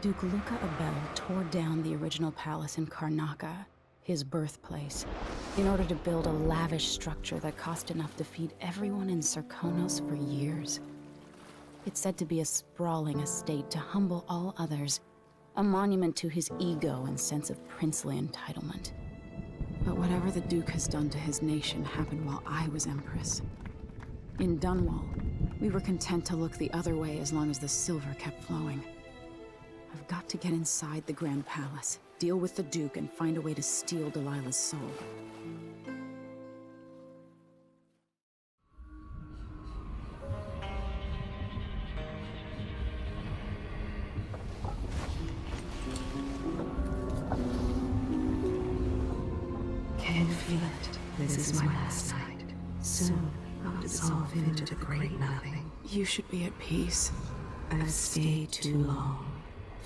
Duke Luca Abel tore down the original palace in Karnaca, his birthplace, in order to build a lavish structure that cost enough to feed everyone in Serkonos for years. It's said to be a sprawling estate to humble all others, a monument to his ego and sense of princely entitlement. But whatever the Duke has done to his nation happened while I was Empress. In Dunwall, we were content to look the other way as long as the silver kept flowing. I've got to get inside the Grand Palace, deal with the Duke, and find a way to steal Delilah's soul. Can feel it. This is my last night. Soon, I'll dissolve into the great nothing. You should be at peace. I've stayed too long.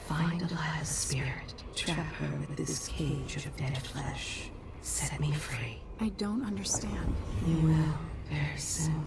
Find Delilah's spirit. Trap her with this cage of dead flesh. Set me free. I don't understand. You will, very soon.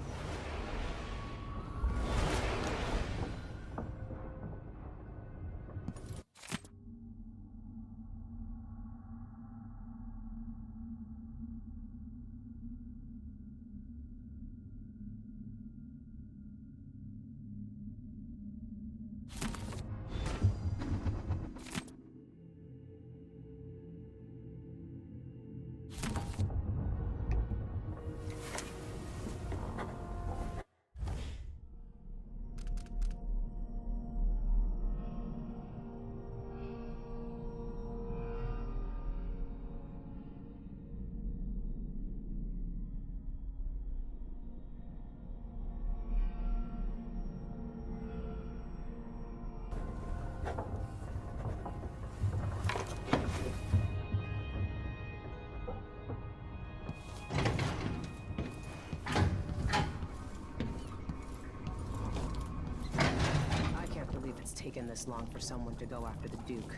Taken this long for someone to go after the Duke.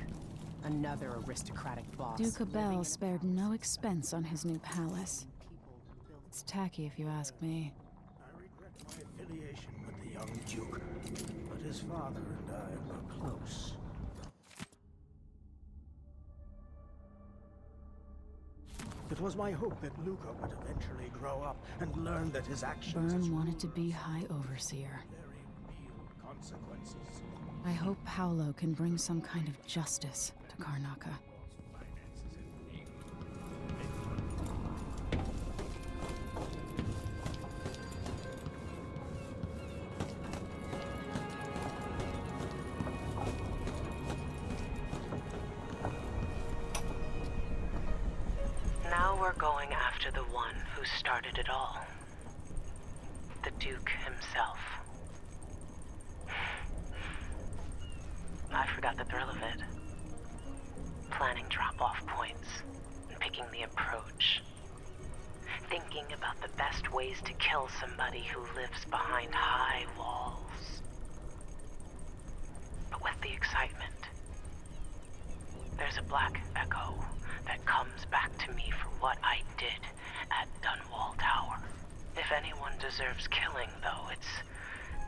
Another aristocratic boss. Duke Abel spared no expense on his new palace. It's tacky if you ask me. I regret my affiliation with the young Duke, but his father and I were close. It was my hope that Luca would eventually grow up and learn that his actions... Byrne wanted to be High Overseer. Very real consequences. I hope Paolo can bring some kind of justice to Karnaca. Now we're going after the one who started it all. The Duke himself. I forgot the thrill of it. Planning drop-off points, and picking the approach. Thinking about the best ways to kill somebody who lives behind high walls. But with the excitement, there's a black echo that comes back to me for what I did at Dunwall Tower. If anyone deserves killing, though, it's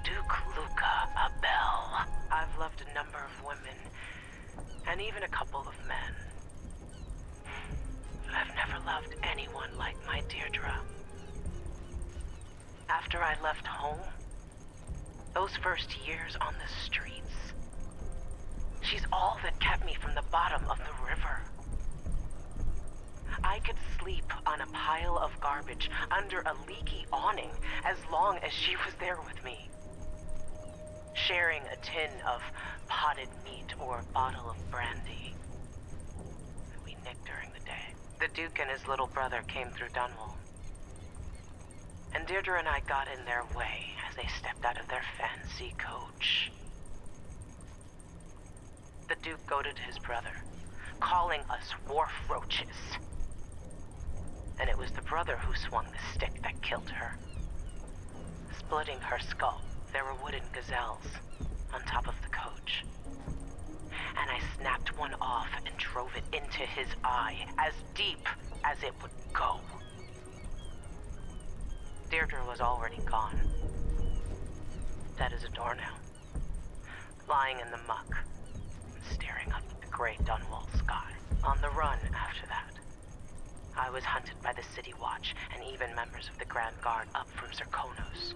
Duke Luca Abel. I've loved a number of women, and even a couple of men. I've never loved anyone like my Deirdre. After I left home, those first years on the streets, she's all that kept me from the bottom of the river. I could sleep on a pile of garbage under a leaky awning as long as she was there with me. Sharing a tin of potted meat or a bottle of brandy that we nicked during the day. The Duke and his little brother came through Dunwall, and Deirdre and I got in their way as they stepped out of their fancy coach. The Duke goaded his brother, calling us wharf roaches. And it was the brother who swung the stick that killed her. Splitting her skull, there were wooden gazelles on top of the coach. And I snapped one off and drove it into his eye, as deep as it would go. Deirdre was already gone. Dead as a doornail. Lying in the muck, staring up at the gray Dunwall sky. On the run after that. I was hunted by the City Watch and even members of the Grand Guard up from Serkonos.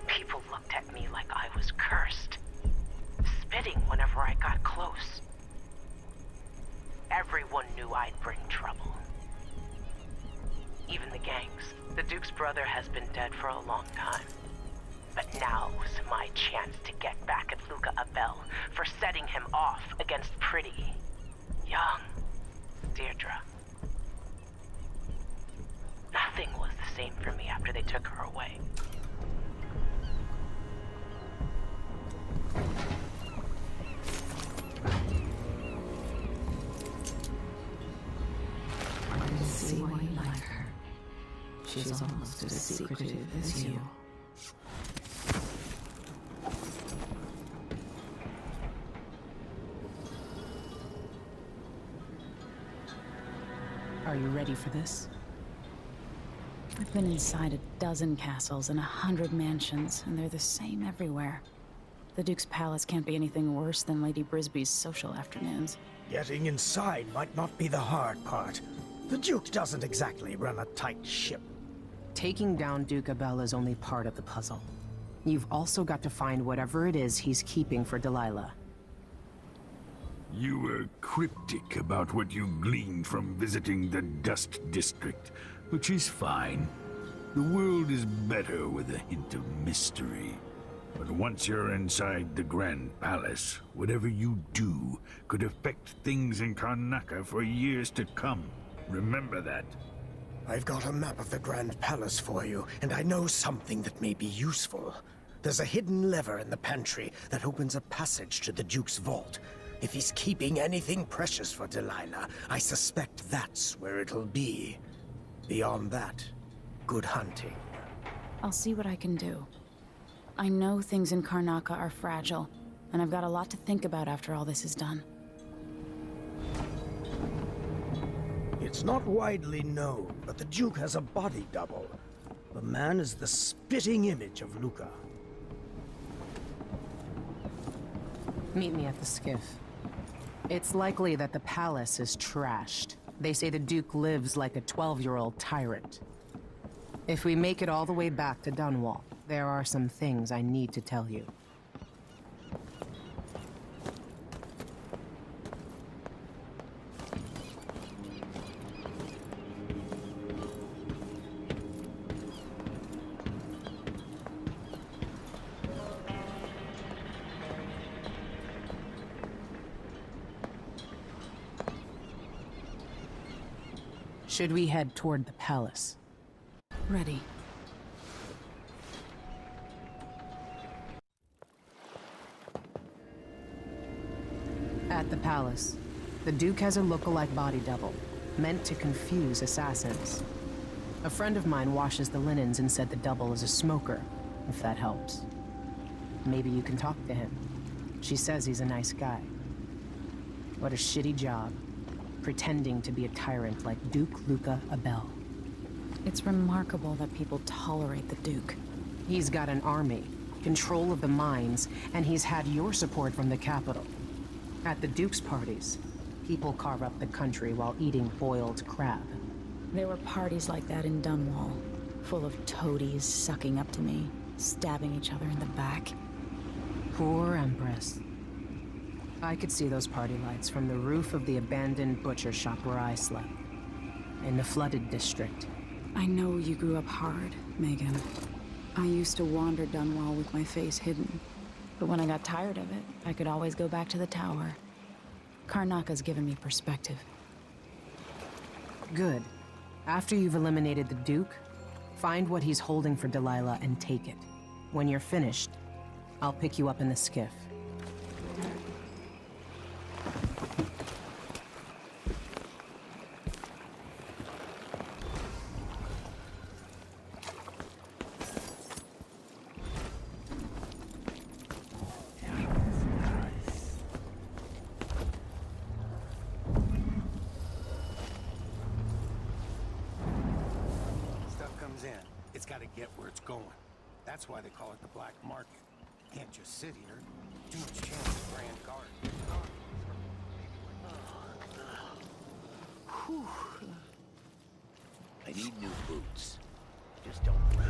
People looked at me like I was cursed, spitting whenever I got close. Everyone knew I'd bring trouble. Even the gangs. The Duke's brother has been dead for a long time. But now's my chance to get back at Luca Abel for setting him off against pretty, young Deirdre. Nothing was the same for me after they took her away. I see why you like her. She's almost as secretive as you. Are you ready for this? I've been inside a dozen castles and 100 mansions, and they're the same everywhere. The Duke's palace can't be anything worse than Lady Brisby's social afternoons. Getting inside might not be the hard part. The Duke doesn't exactly run a tight ship. Taking down Duke Abel is only part of the puzzle. You've also got to find whatever it is he's keeping for Delilah. You were cryptic about what you gleaned from visiting the Dust District, which is fine. The world is better with a hint of mystery. But once you're inside the Grand Palace, whatever you do could affect things in Karnaca for years to come. Remember that. I've got a map of the Grand Palace for you, and I know something that may be useful. There's a hidden lever in the pantry that opens a passage to the Duke's vault. If he's keeping anything precious for Delilah, I suspect that's where it'll be. Beyond that, good hunting. I'll see what I can do. I know things in Karnaca are fragile, and I've got a lot to think about after all this is done. It's not widely known, but the Duke has a body double. The man is the spitting image of Luca. Meet me at the skiff. It's likely that the palace is trashed. They say the Duke lives like a 12-year-old tyrant. If we make it all the way back to Dunwall, there are some things I need to tell you. Should we head toward the palace? Ready. At the palace, the Duke has a look-alike body double, meant to confuse assassins. A friend of mine washes the linens and said the double is a smoker, if that helps. Maybe you can talk to him. She says he's a nice guy. What a shitty job, pretending to be a tyrant like Duke Luca Abel. It's remarkable that people tolerate the Duke. He's got an army, control of the mines, and he's had your support from the capital. At the Duke's parties, people carve up the country while eating boiled crab. There were parties like that in Dunwall, full of toadies sucking up to me, stabbing each other in the back. Poor Empress. I could see those party lights from the roof of the abandoned butcher shop where I slept, in the flooded district. I know you grew up hard, Megan. I used to wander Dunwall with my face hidden. But when I got tired of it, I could always go back to the tower. Karnaca's given me perspective. Good. After you've eliminated the Duke, find what he's holding for Delilah and take it. When you're finished, I'll pick you up in the skiff. It's got to get where it's going. That's why they call it the black market. Can't just sit here. Too much chance of Grand Guard. new boots. Just don't break.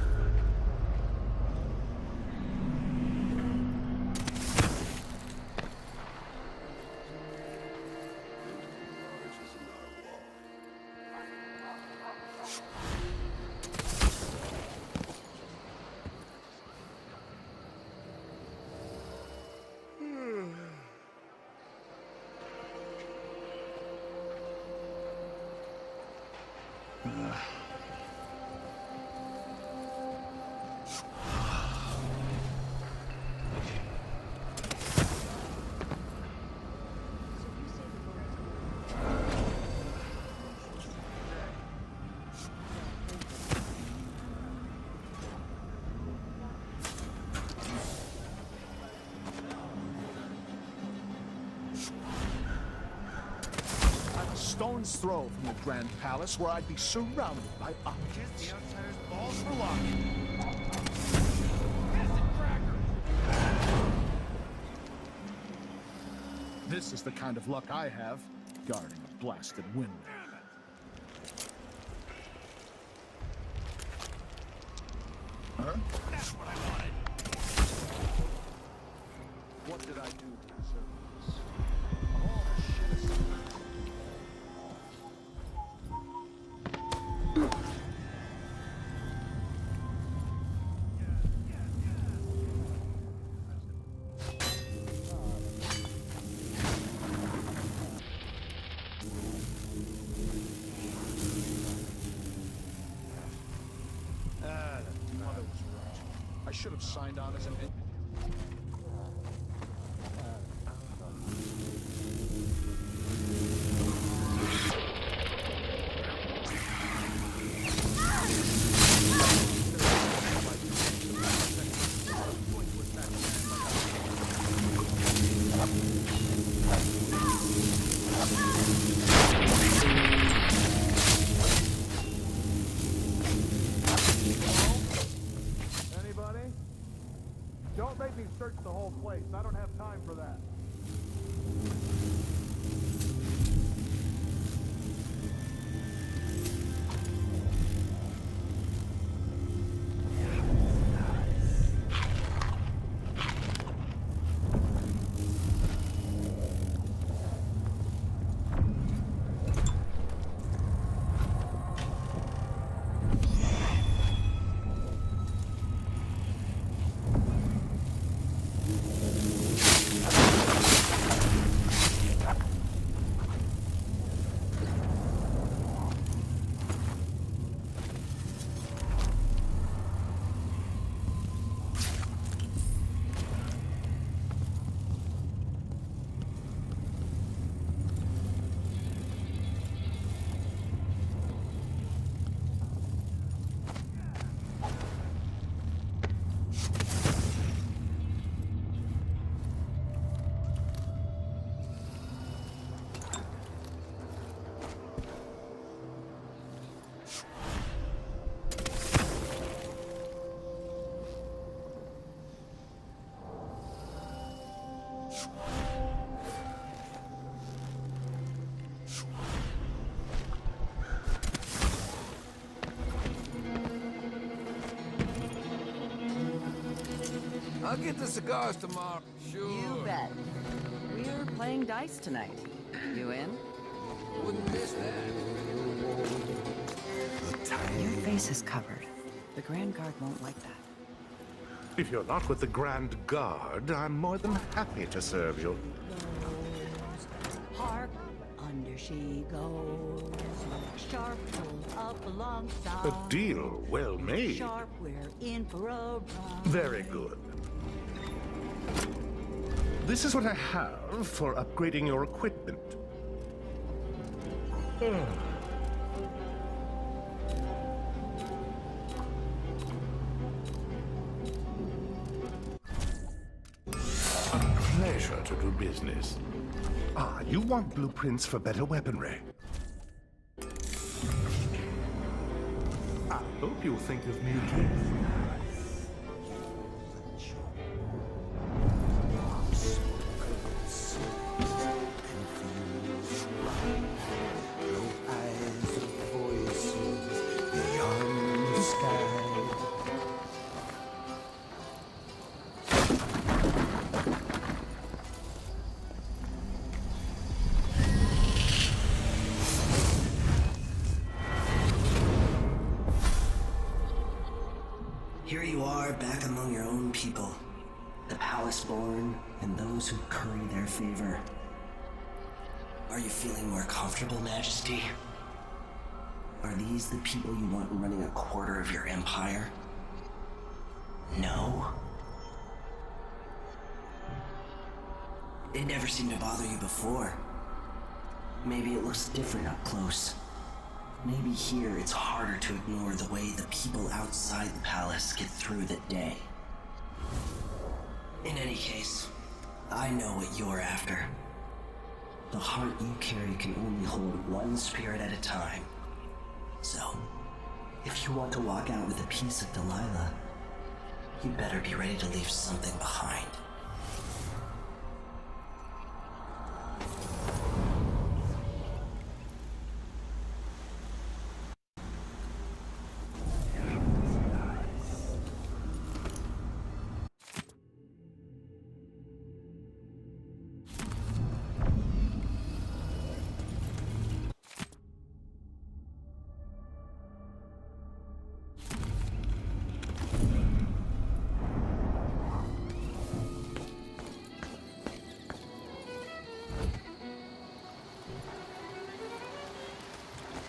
Stone's throw from the Grand Palace, where I'd be surrounded by objects. The outsider's balls for luck. This is the kind of luck I have, guarding a blasted windmill. Huh? That's what I wanted. What did I do to deserve this? Of all the shit aside. Mother was right. I should have signed on as an... Anybody? Don't make me search the whole place. I don't have time for that. I'll get the cigars tomorrow. Sure. You bet. We're playing dice tonight. You in? Wouldn't miss that. Your face is covered. The Grand Guard won't like that. If you're not with the Grand Guard, I'm more than happy to serve you. Hark, under she goes. Sharp pull up alongside. A deal well made. Sharp, we're in for a ride. Very good. This is what I have for upgrading your equipment. A pleasure to do business. Ah, you want blueprints for better weaponry. I hope you'll think of me again. back among your own people. The palace-born and those who curry their favor. Are you feeling more comfortable, Majesty? Are these the people you want running a quarter of your empire? No? It never seemed to bother you before. Maybe it looks different up close. Maybe here it's harder to ignore the way the people outside the palace get through the day. In any case, I know what you're after. The heart you carry can only hold one spirit at a time. So, if you want to walk out with a piece of Delilah, you better be ready to leave something behind.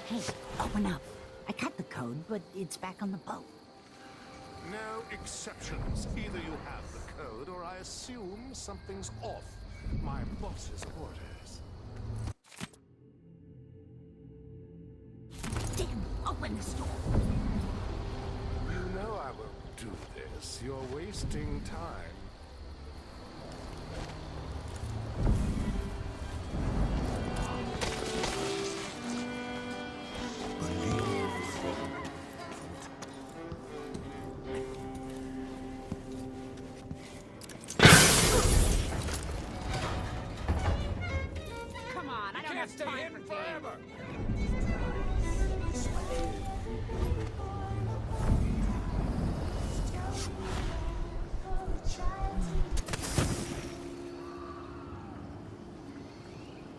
Hey, open up. I cut the code, but it's back on the boat. No exceptions. Either you have the code, or I assume something's off. My boss's orders. Damn, open this door. You know I won't do this. You're wasting time.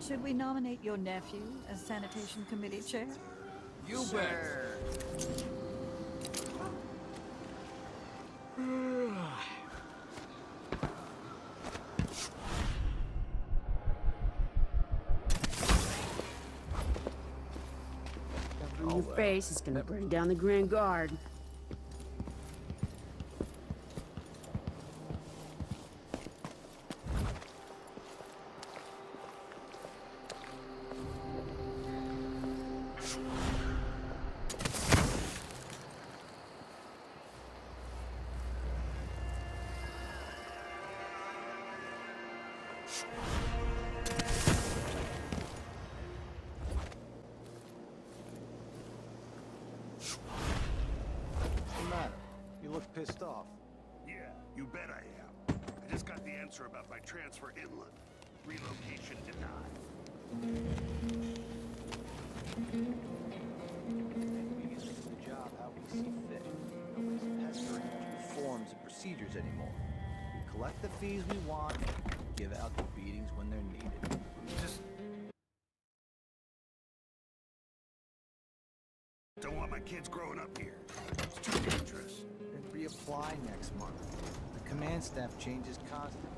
Should we nominate your nephew as sanitation committee chair? You bet. Your face is gonna bring down the Grand Guard. Pissed off. Yeah, you bet I am. I just got the answer about my transfer inland. Relocation denied. We get to do the job how we see fit. Nobody's pestering through forms and procedures anymore. We collect the fees we want, give out the beatings when they're needed. Just don't want my kids growing up here. It's too dangerous. reapply next month. The command staff changes constantly.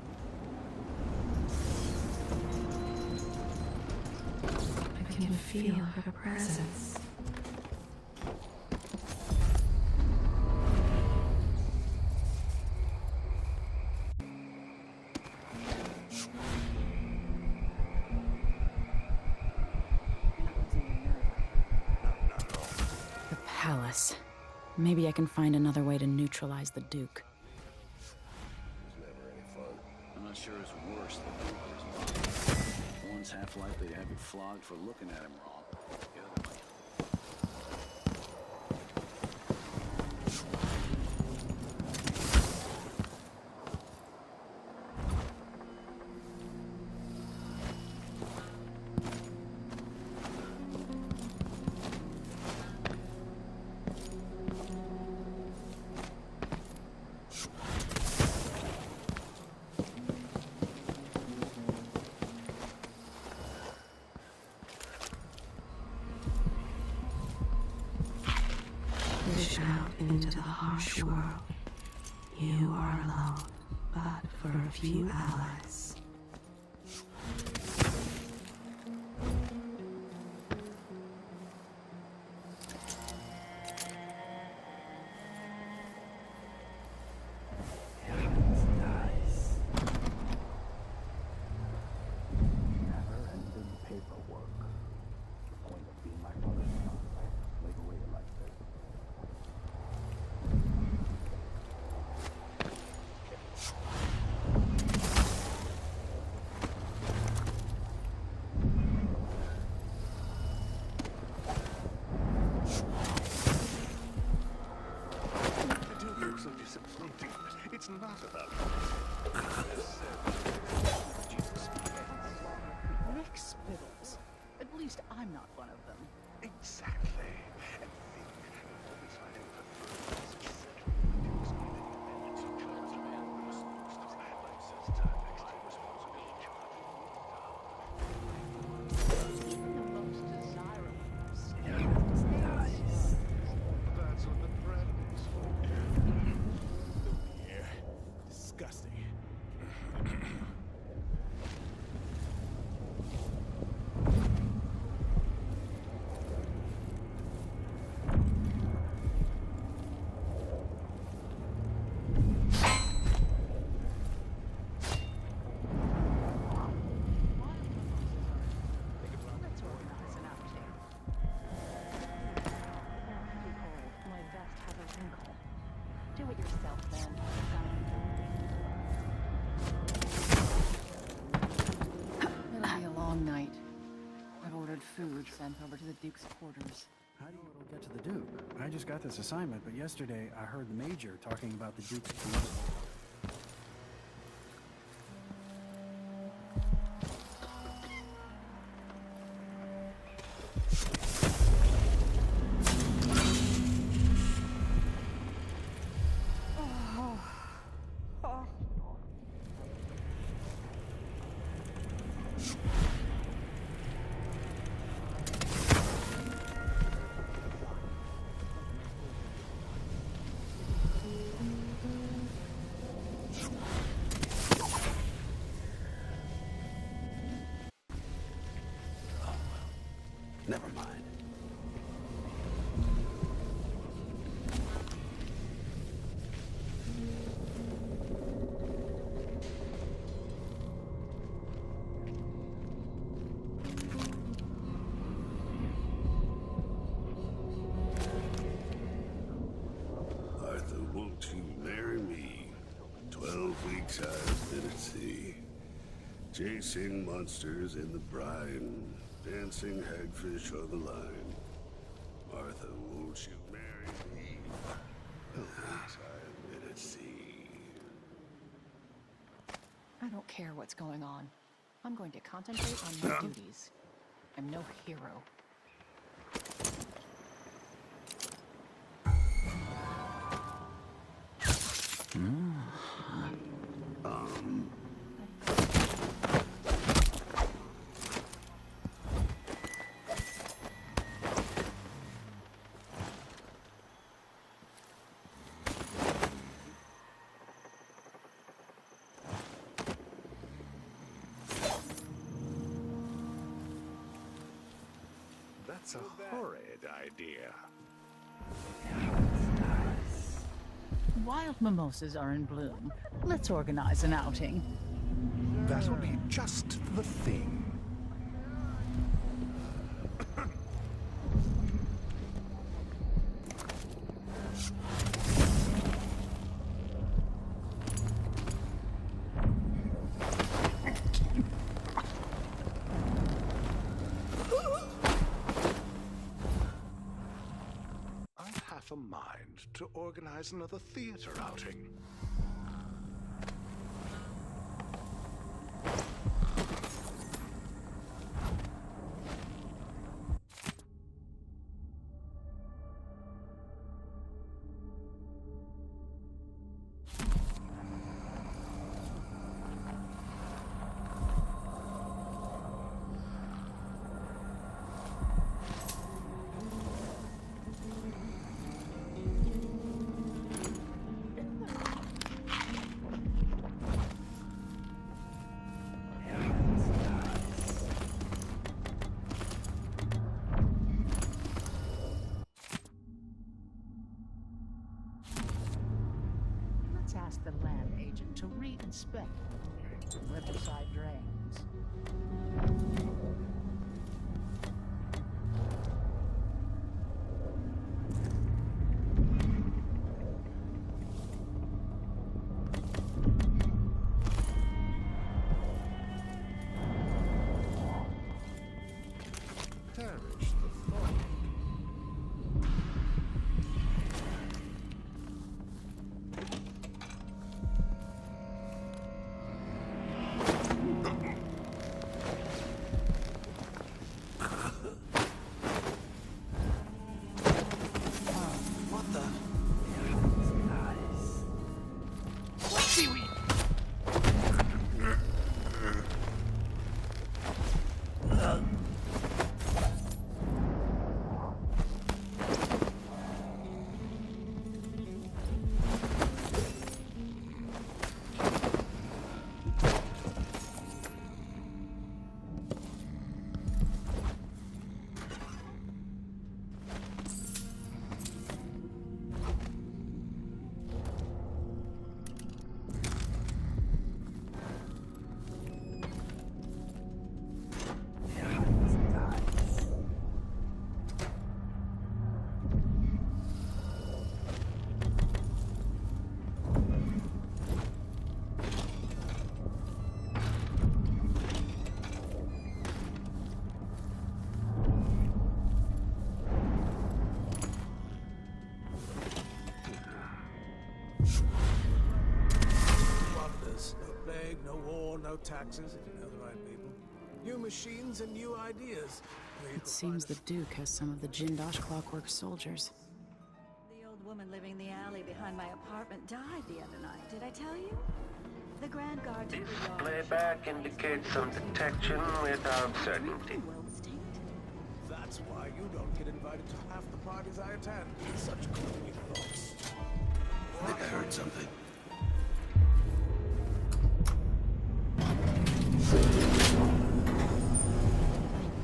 I can feel her presence. The palace. Maybe I can find another way to neutralize the Duke. It's never any fun. I'm not sure it's worse than Duke. One's half likely to have you flogged for looking at him wrong. The other might. Push out into the harsh world. You are alone, but for a few allies. It's not about Rick Spittles. At least I'm not one of them. exactly. And think, always fighting for further independence of choice and life says time next to responsibility charge. That's what the threat is for. Here. Disgusting. Do it yourself, then. It'll be a long night. I've ordered food sent over to the Duke's quarters. How do you know it'll get to the Duke? I just got this assignment, but yesterday I heard the Major talking about the Duke's quarters. Never mind. Arthur, won't you marry me? 12 weeks I've been at sea, chasing monsters in the brine, dancing hagfish on the line. Martha, won't you marry me? 12 weeks I've been at sea. I don't care what's going on. I'm going to concentrate on my duties. I'm no hero. That's a horrid idea. Wild mimosas are in bloom. Let's organize an outing. That'll be just the thing. A mind to organize another theater outing. to re-inspect riverside drains. Perish the thought. What the? Seaweed! Wonders. No plague, no war, no taxes, if you know the right people. New machines and new ideas. It seems the Duke has some of the Jindosh Clockwork soldiers. The old woman living in the alley behind my apartment died the other night. Did I tell you? The Grand Guard took the yard. Playback indicates some detection without certainty. That's why you don't get invited to half the parties I attend. Such gloomy thoughts. I think I heard something.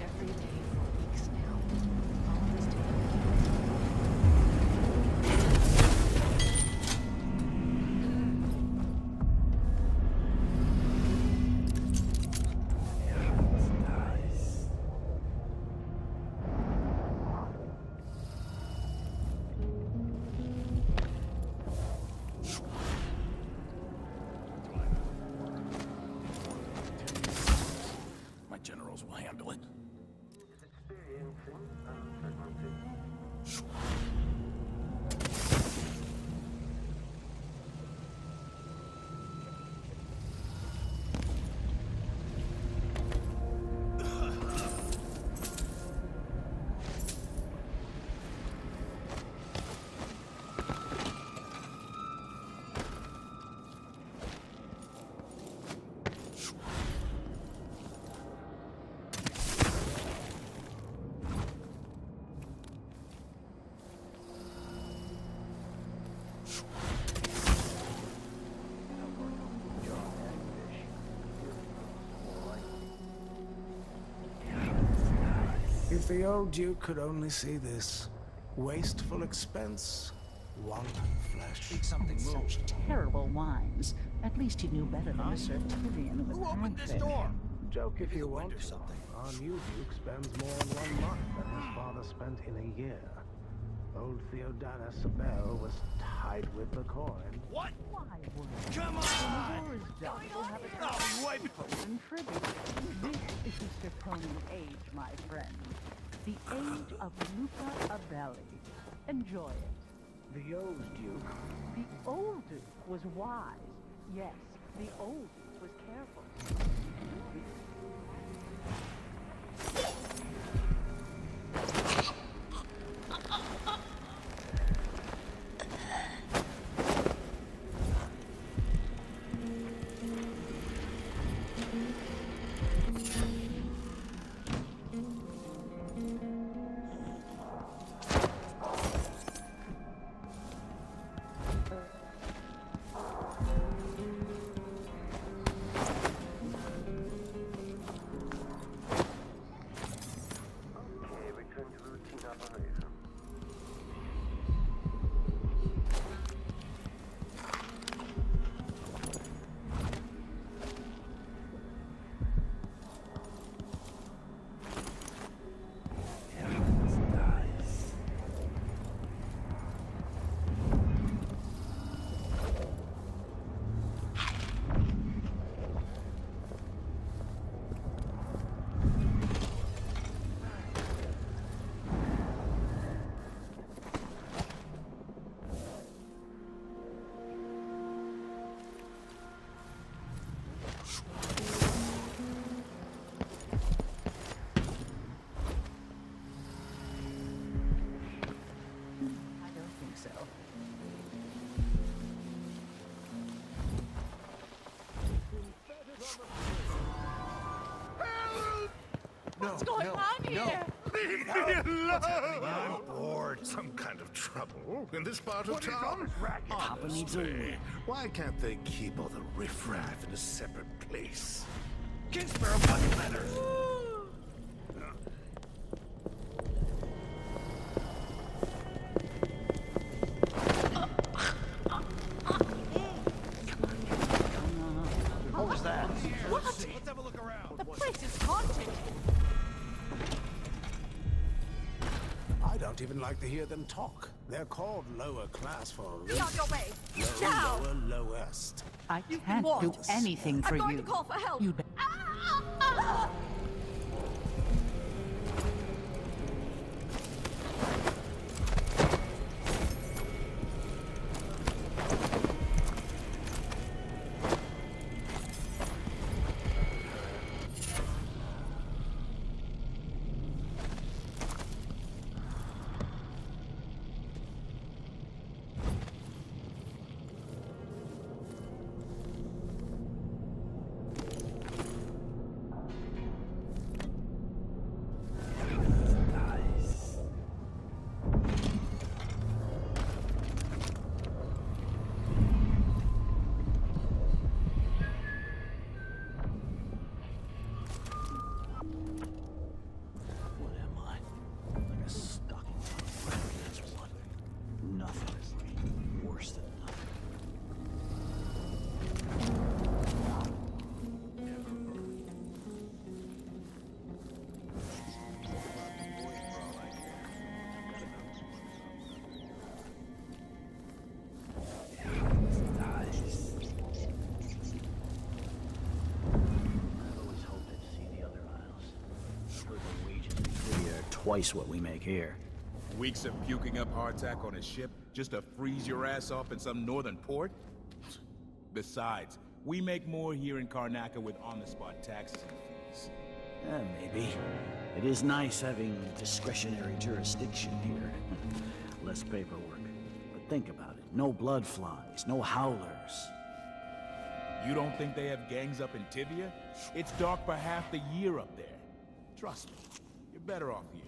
Every day for weeks now. All of us together. My generals will handle it. If the old Duke could only see this. Wasteful expense, one flesh. Eat something, Such terrible wines. At least he knew better than to serve Tyrion with Who opened this panfish. door? Joke if you want or to. something. Our new Duke spends more in 1 month than his father spent in a year. Old Theodatus Sabel was tied with the coin. What? Why would Come When on! the war is done, we'll have a Oh, wipe it. and tribute. This is the Serkonan age, my friend. The age of Luca Abelli. Enjoy it. The old Duke. The old Duke was wise. Yes, the old Duke was careful. What's going on here? Leave me alone! I'm bored. Some kind of trouble in this part of town? Papa needs a Honestly, win. why can't they keep all the riffraff in a separate place? Kingsborough wants better. What was that? What? Let's have a look around. The place is haunted. I don't even like to hear them talk. They're called lower class for a Be reason. on your way. Low, Now. lower, lowest. I can't do anything for I'm going you. to call for help. You What am I? Like a stocking frame, that's what. Nothing is worse than nothing. I've always hoped I'd see the other isles. Heard the wages in Libya are twice what we make here. Weeks of puking up hardtack on a ship just to freeze your ass off in some northern port? Besides, we make more here in Karnaca with on-the-spot taxes and fees. Yeah, maybe. It is nice having discretionary jurisdiction here. Less paperwork. But think about it. No blood flies, no howlers. You don't think they have gangs up in Tibia? It's dark for half the year up there. Trust me, you're better off here.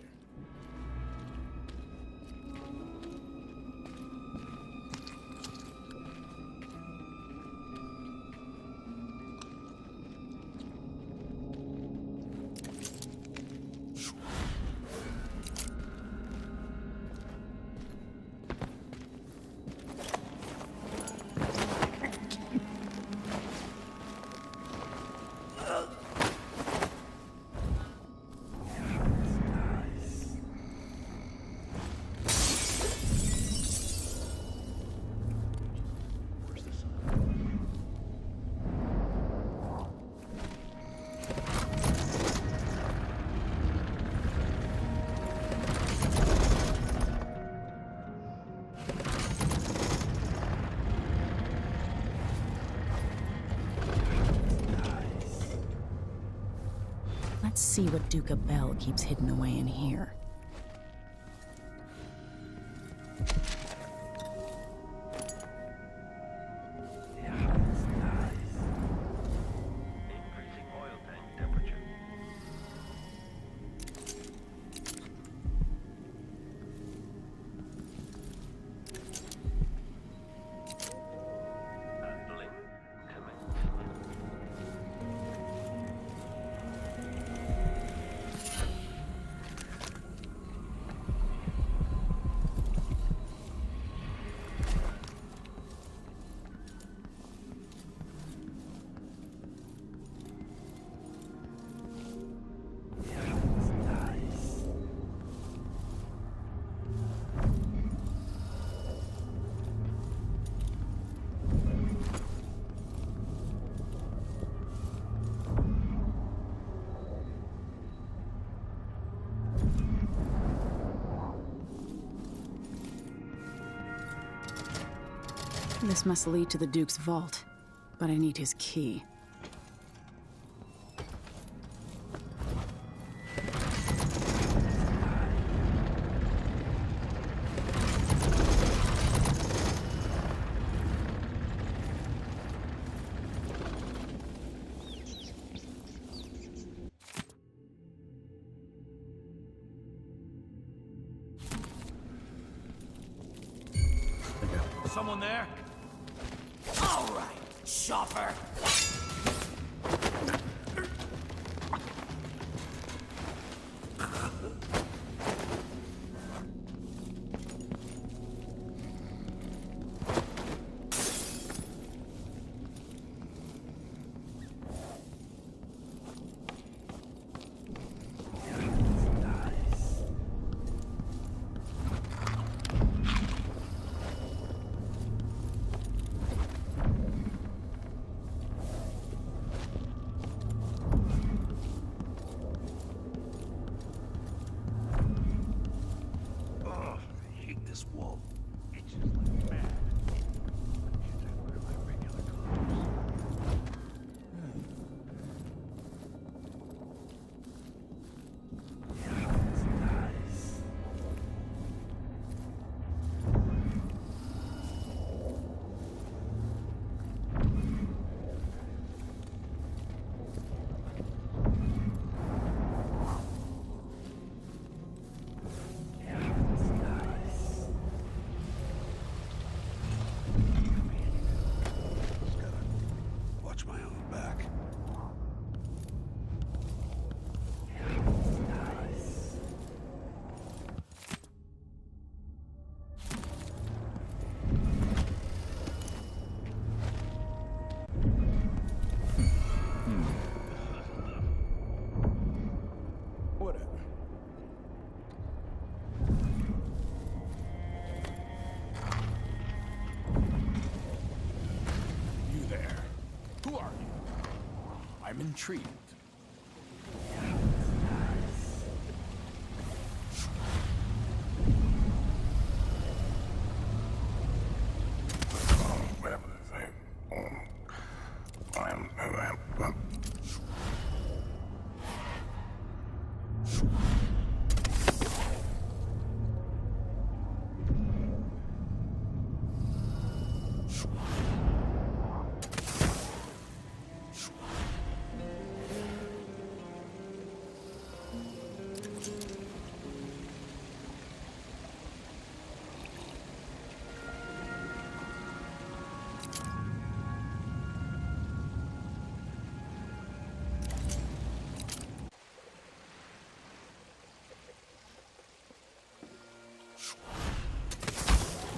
Let's see what Duke of Bell keeps hidden away in here. Increasing oil tank temperature. Handling commenced. This must lead to the Duke's vault, but I need his key. Someone there? All right, shopper. I'm intrigued.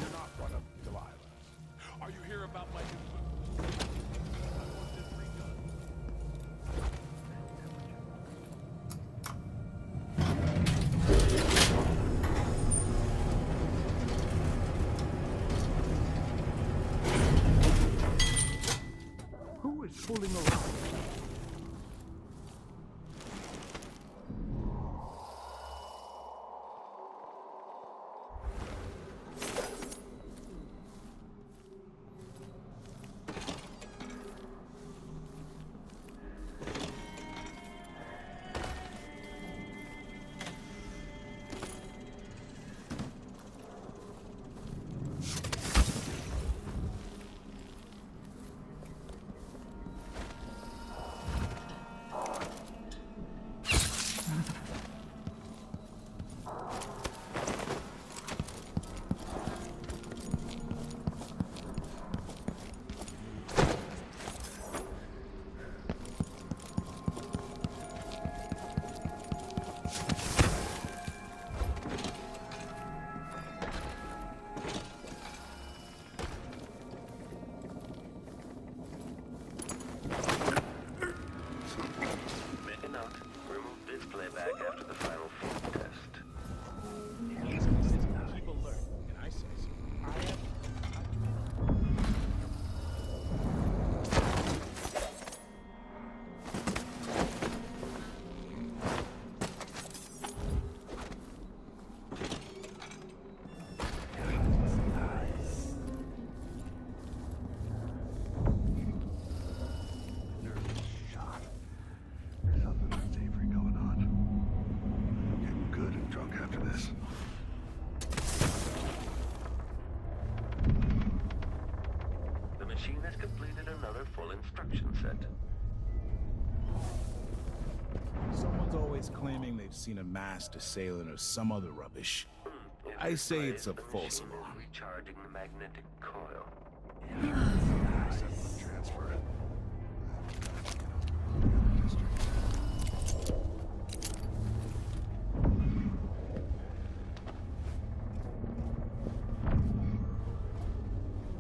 You're not one of Delilah. Are you here about my new loot? I want this redone. Who is fooling around? Someone's always claiming they've seen a masked assailant or some other rubbish. I say it's a false alarm. recharging the magnetic coil. Transfer it.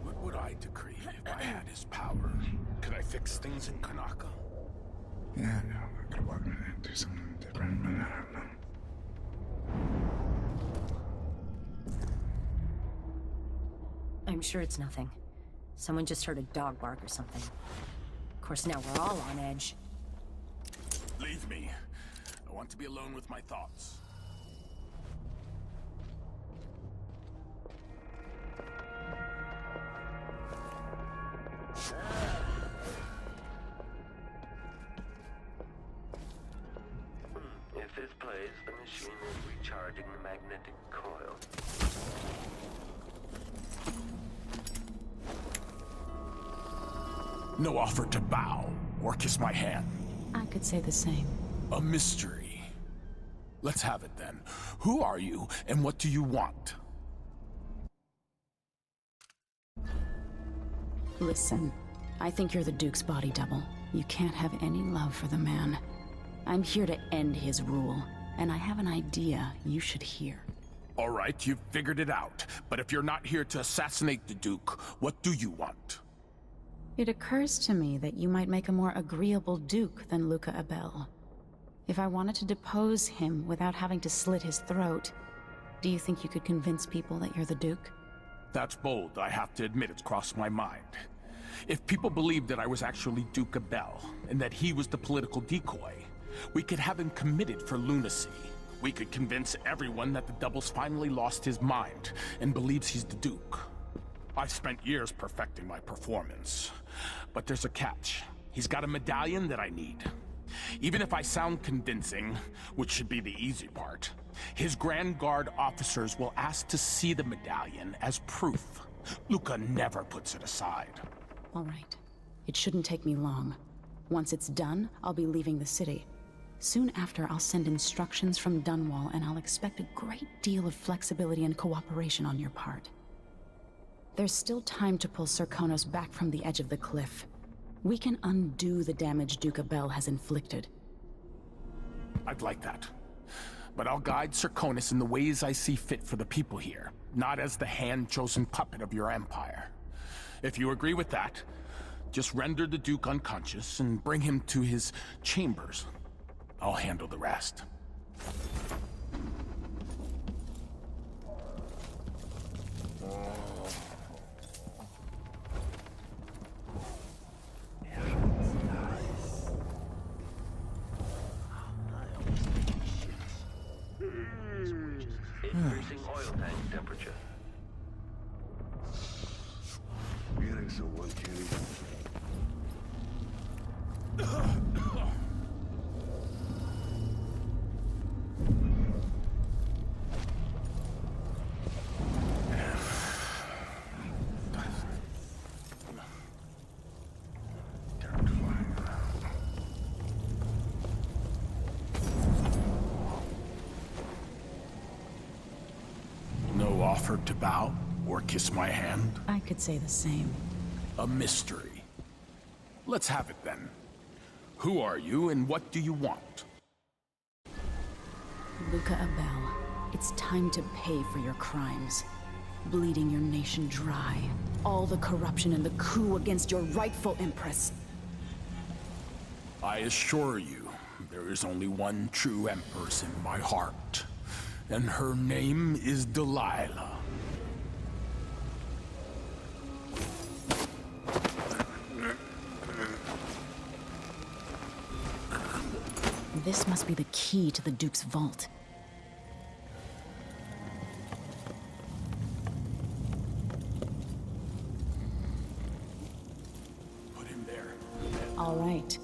What would I decree if I had his power? Could I fix things in Karnaca? Yeah, no, I could do something different, but I don't know. I'm sure it's nothing. Someone just heard a dog bark or something. Of course, now we're all on edge. Leave me. I want to be alone with my thoughts. If this plays, the machine is recharging the magnetic coil. No offer to bow or kiss my hand. I could say the same. A mystery. Let's have it then. Who are you, and what do you want? Listen, I think you're the Duke's body double. You can't have any love for the man. I'm here to end his rule, and I have an idea you should hear. All right, you've figured it out. But if you're not here to assassinate the Duke, what do you want? It occurs to me that you might make a more agreeable Duke than Luca Abel. If I wanted to depose him without having to slit his throat, do you think you could convince people that you're the Duke? That's bold. I have to admit it's crossed my mind. If people believed that I was actually Duke Abel, and that he was the political decoy, we could have him committed for lunacy. We could convince everyone that the Double's finally lost his mind, and believes he's the Duke. I've spent years perfecting my performance. But there's a catch. He's got a medallion that I need. Even if I sound convincing, which should be the easy part, his Grand Guard officers will ask to see the medallion as proof. Luca never puts it aside. All right. It shouldn't take me long. Once it's done, I'll be leaving the city. Soon after, I'll send instructions from Dunwall, and I'll expect a great deal of flexibility and cooperation on your part. There's still time to pull Serkonos back from the edge of the cliff. We can undo the damage Duke Abel has inflicted. I'd like that. But I'll guide Serkonos in the ways I see fit for the people here, not as the hand-chosen puppet of your empire. If you agree with that, just render the Duke unconscious and bring him to his chambers. I'll handle the rest. Increasing oil tank temperature. Getting someone, Kenny. No offer to bow or kiss my hand? I could say the same. A mystery. Let's have it then. Who are you and what do you want? Luca Abel, it's time to pay for your crimes. Bleeding your nation dry. All the corruption and the coup against your rightful empress. I assure you, there is only one true empress in my heart. And her name is Delilah. This must be the key to the Duke's vault. Put him there. All right.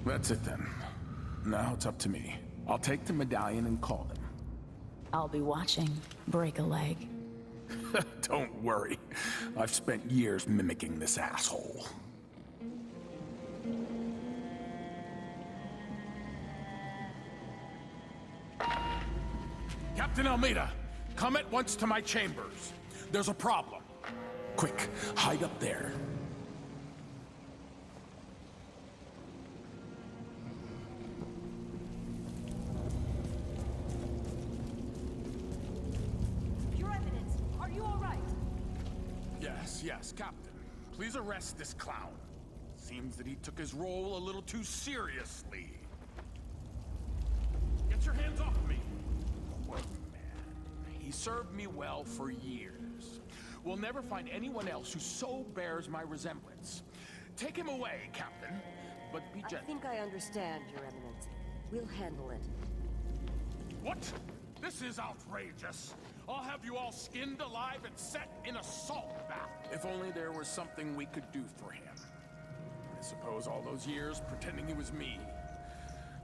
That's it then. Now it's up to me. I'll take the medallion and call them. I'll be watching. Break a leg. Don't worry. I've spent years mimicking this asshole. Captain Almeida, come at once to my chambers. There's a problem. Quick, hide up there. Your Eminence, are you all right? Yes, Captain. Please arrest this clown. Seems that he took his role a little too seriously. Get your hands off me! Poor man. He served me well for years. We'll never find anyone else who so bears my resemblance. Take him away, Captain, but be gentle. I think I understand, Your Eminence. We'll handle it. What? This is outrageous. I'll have you all skinned alive and set in a salt bath. If only there was something we could do for him. I suppose all those years pretending he was me,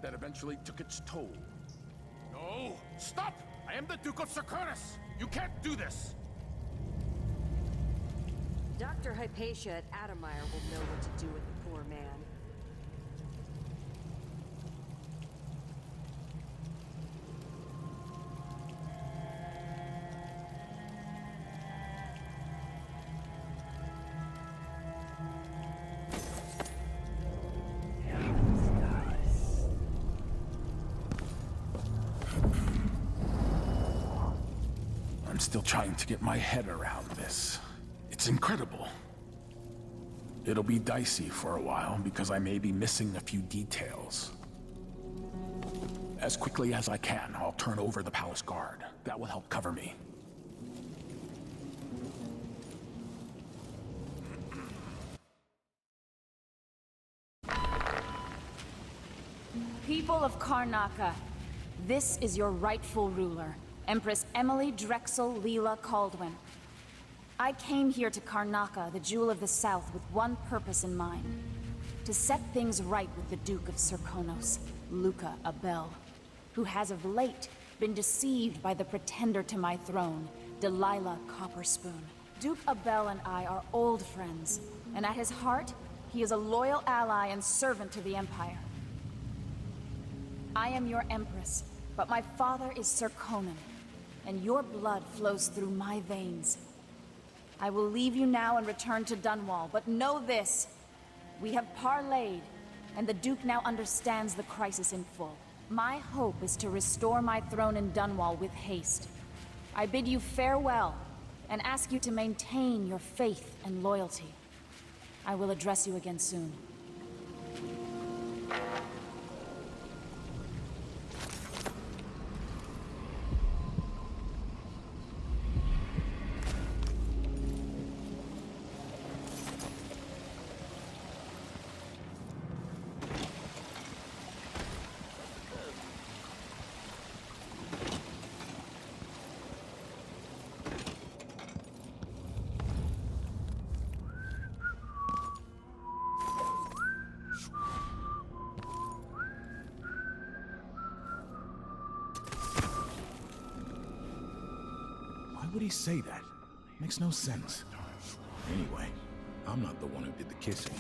that eventually took its toll. No! Stop! I am the Duke of Serkonos! You can't do this! Dr. Hypatia at Adamire will know what to do with the poor man. I'm still trying to get my head around this. It's incredible. It'll be dicey for a while because I may be missing a few details. As quickly as I can, I'll turn over the palace guard. That will help cover me. People of Karnaca, this is your rightful ruler, Empress Emily Drexel Leela Caldwin. I came here to Karnaca, the Jewel of the South, with one purpose in mind. To set things right with the Duke of Serkonos, Luca Abel, who has of late been deceived by the pretender to my throne, Delilah Copperspoon. Duke Abel and I are old friends, and at his heart, he is a loyal ally and servant to the Empire. I am your Empress, but my father is Serkonan, and your blood flows through my veins. I will leave you now and return to Dunwall, but know this. We have parlayed, and the Duke now understands the crisis in full. My hope is to restore my throne in Dunwall with haste. I bid you farewell, and ask you to maintain your faith and loyalty. I will address you again soon. Why would he say that? Makes no sense. Anyway, I'm not the one who did the kissing.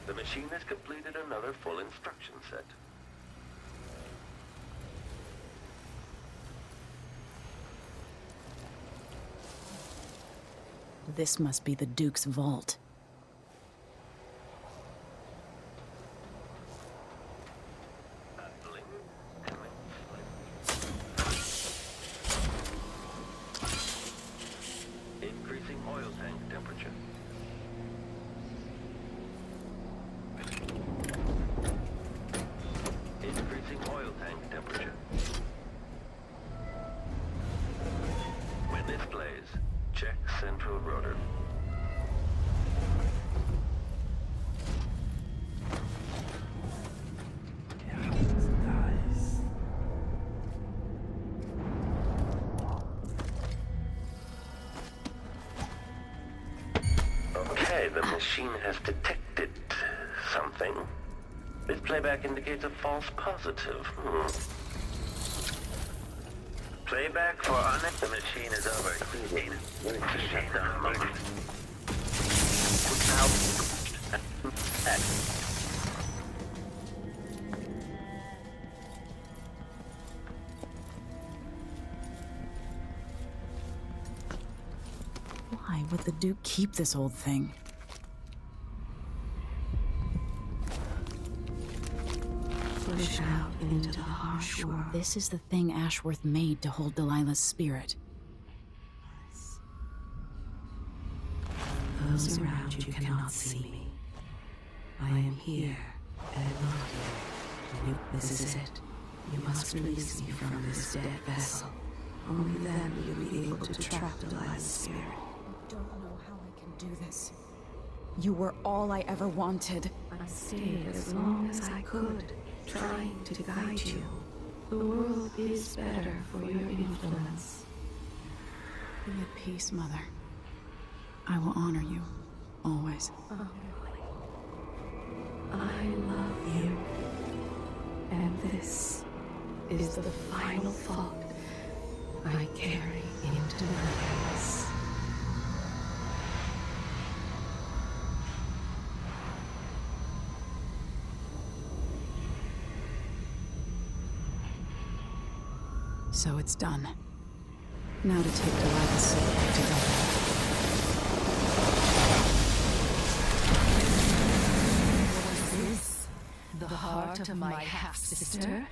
The machine has completed another full instruction set. This must be the Duke's vault. Increasing oil tank temperature. Increasing oil tank temperature. When this plays, check central rotor. Okay, the machine has detected something. This playback indicates a false positive. Playback for the machine is overheating. Shut down a moment. Why would the Duke keep this old thing? Push out into the harsh world. This is the thing Ashworth made to hold Delilah's spirit. Those around you cannot see me. I am here and not here. This is it. You must release me from this dead vessel. Only then will you be able to trap Delilah's spirit. I don't know how I can do this. You were all I ever wanted. I stayed as long as I could, trying to guide you. The world is better for your influence. Be at peace, Mother. I will honor you, always. I love you. And this is the final thought I carry into my past. So it's done. Now to take Delilah's soul back to Dublin. The heart of my half-sister?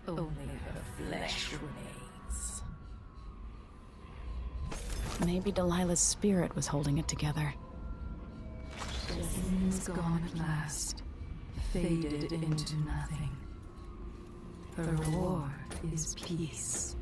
Only her flesh remains. Maybe Delilah's spirit was holding it together. Jessamine is gone at last, faded into nothing. Her reward is peace.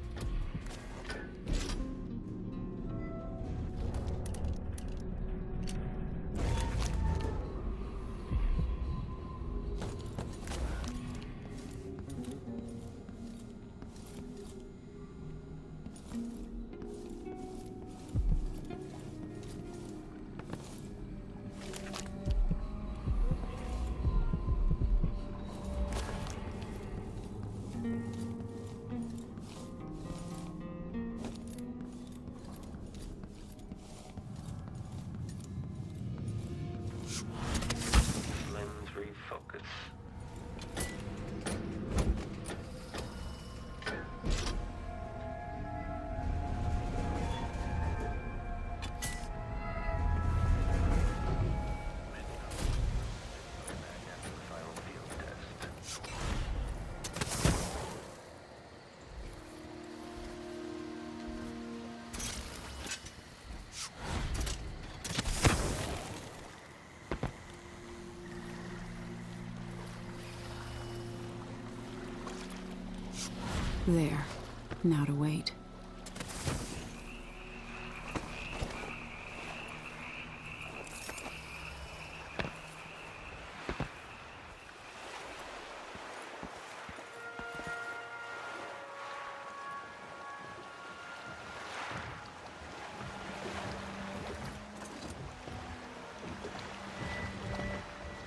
There. Now to wait.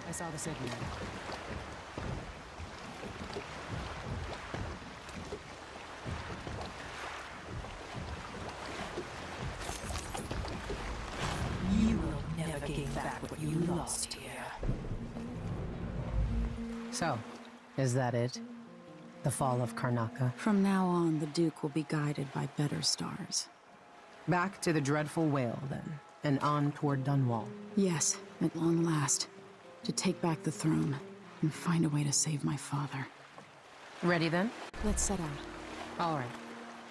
I saw the signal. You lost here. So, is that it? The fall of Karnaca? From now on, the Duke will be guided by better stars. Back to the dreadful whale, then, and on toward Dunwall. Yes, at long last. To take back the throne, and find a way to save my father. Ready, then? Let's set out. All right.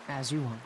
As you want.